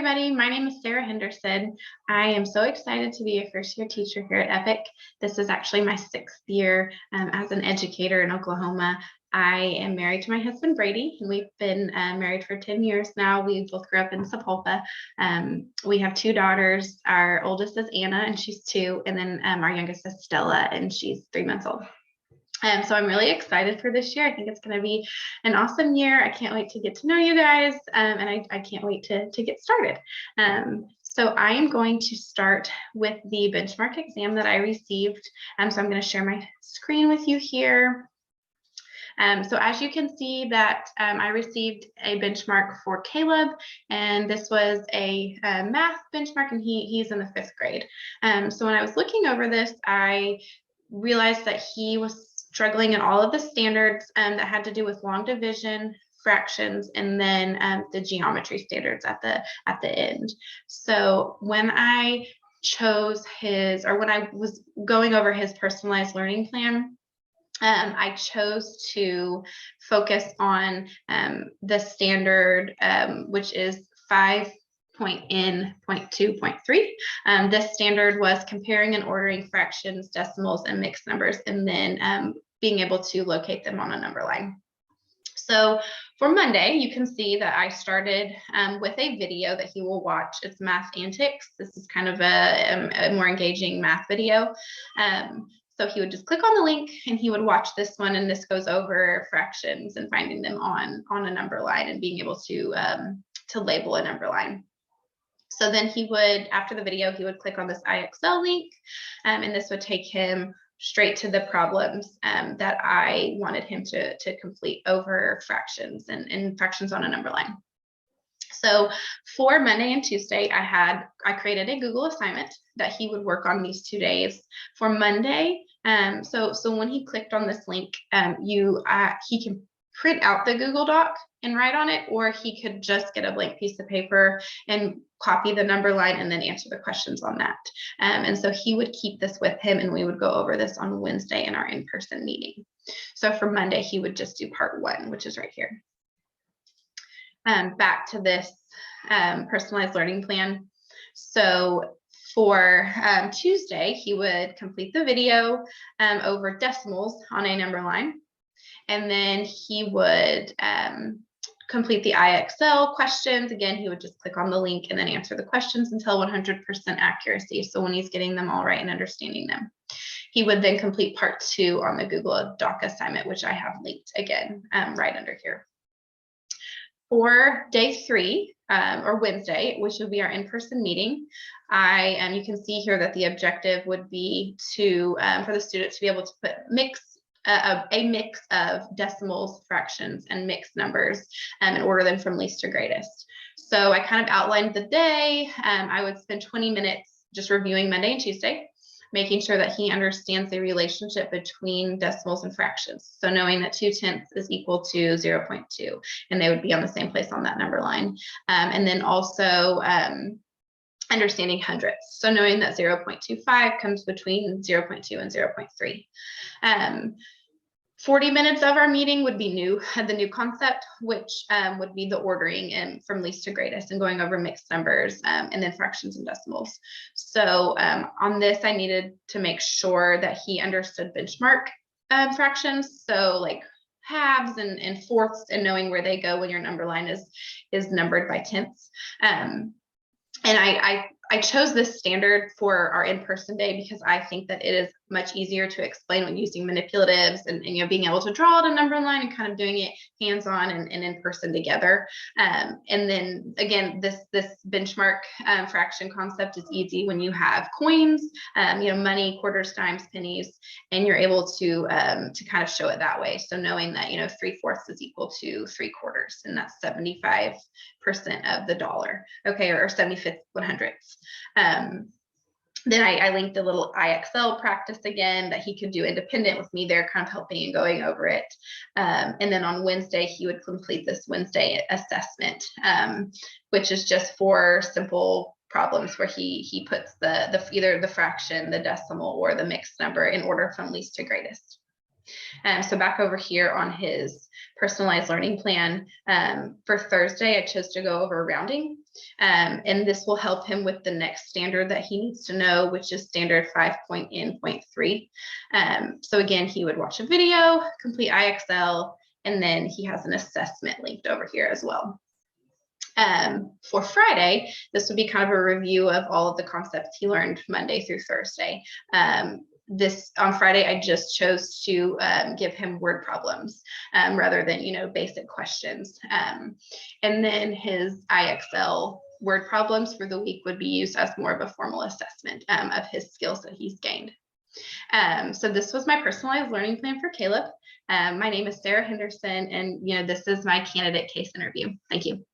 everybody. My name is Sarah Henderson. I am so excited to be a first-year teacher here at Epic. This is actually my 6th year as an educator in Oklahoma. I am married to my husband, Brady, and we've been married for 10 years now. We both grew up in Sapulpa. We have 2 daughters. Our oldest is Anna, and she's 2, and then our youngest is Stella, and she's 3 months old. So I'm really excited for this year. I think it's going to be an awesome year. I can't wait to get to know you guys, and I can't wait to get started. So I am going to start with the benchmark exam that I received. So I'm going to share my screen with you here. So as you can see that I received a benchmark for Caleb, and this was a math benchmark, and he's in the 5th grade. So when I was looking over this, I realized that he was struggling in all of the standards that had to do with long division, fractions, and then the geometry standards at the end. So when I chose when I was going over his personalized learning plan, I chose to focus on the standard, which is 5.N.2.3. This standard was comparing and ordering fractions, decimals, and mixed numbers, and then being able to locate them on a number line. So for Monday, you can see that I started with a video that he will watch. It's Math Antics. This is kind of a more engaging math video. So he would just click on the link and he would watch this one, and this goes over fractions and finding them on a number line and being able to label a number line. So then he would, after the video, he would click on this IXL link, and this would take him straight to the problems that I wanted him to complete over fractions and fractions on a number line. So for Monday and Tuesday, I created a Google assignment that he would work on these 2 days. For Monday, so when he clicked on this link, he can print out the Google Doc and write on it, or he could just get a blank piece of paper and copy the number line and then answer the questions on that. And so he would keep this with him, and we would go over this on Wednesday in our in-person meeting. So for Monday, he would just do part 1, which is right here. Back to this personalized learning plan. So for Tuesday, he would complete the video over decimals on a number line. And then he would complete the IXL questions. Again, he would just click on the link and then answer the questions until 100% accuracy. So when he's getting them all right and understanding them, he would then complete part 2 on the Google Doc assignment, which I have linked again right under here. For day 3, or Wednesday, which would be our in-person meeting, you can see here that the objective would be to for the student to be able to put a mix of decimals, fractions, and mixed numbers and order them from least to greatest. So I kind of outlined the day. I would spend 20 minutes just reviewing Monday and Tuesday, making sure that he understands the relationship between decimals and fractions. So knowing that 2/10 is equal to 0.2, and they would be on the same place on that number line. And then also understanding hundredths. So knowing that 0.25 comes between 0.2 and 0.3. 40 minutes of our meeting would be the new concept, which would be the ordering and from least to greatest and going over mixed numbers and then fractions and decimals. So on this, I needed to make sure that he understood benchmark fractions. So like halves and fourths, and knowing where they go when your number line is numbered by tenths. And I chose this standard for our in-person day because I think that it is much easier to explain when using manipulatives and being able to draw out a number line and kind of doing it hands-on and in person together. And then again, this benchmark fraction concept is easy when you have coins, money, quarters, dimes, pennies, and you're able to kind of show it that way. So knowing that 3/4 is equal to 3/4, and that's 75% of the dollar, okay, or 75th 100ths. Then I linked a little IXL practice again that he could do independent with me there, kind of helping and going over it. And then on Wednesday, he would complete this Wednesday assessment, which is just 4 simple problems where he puts either the fraction, the decimal, or the mixed number in order from least to greatest. So back over here on his personalized learning plan. For Thursday, I chose to go over rounding, and this will help him with the next standard that he needs to know, which is standard 5.N.3. So again, he would watch a video, complete IXL, and then he has an assessment linked over here as well. For Friday, this would be kind of a review of all of the concepts he learned Monday through Thursday. This on Friday, I just chose to give him word problems rather than, basic questions. And then his IXL word problems for the week would be used as more of a formal assessment of his skills that he's gained. So this was my personalized learning plan for Caleb. My name is Sarah Henderson, and this is my candidate case interview. Thank you.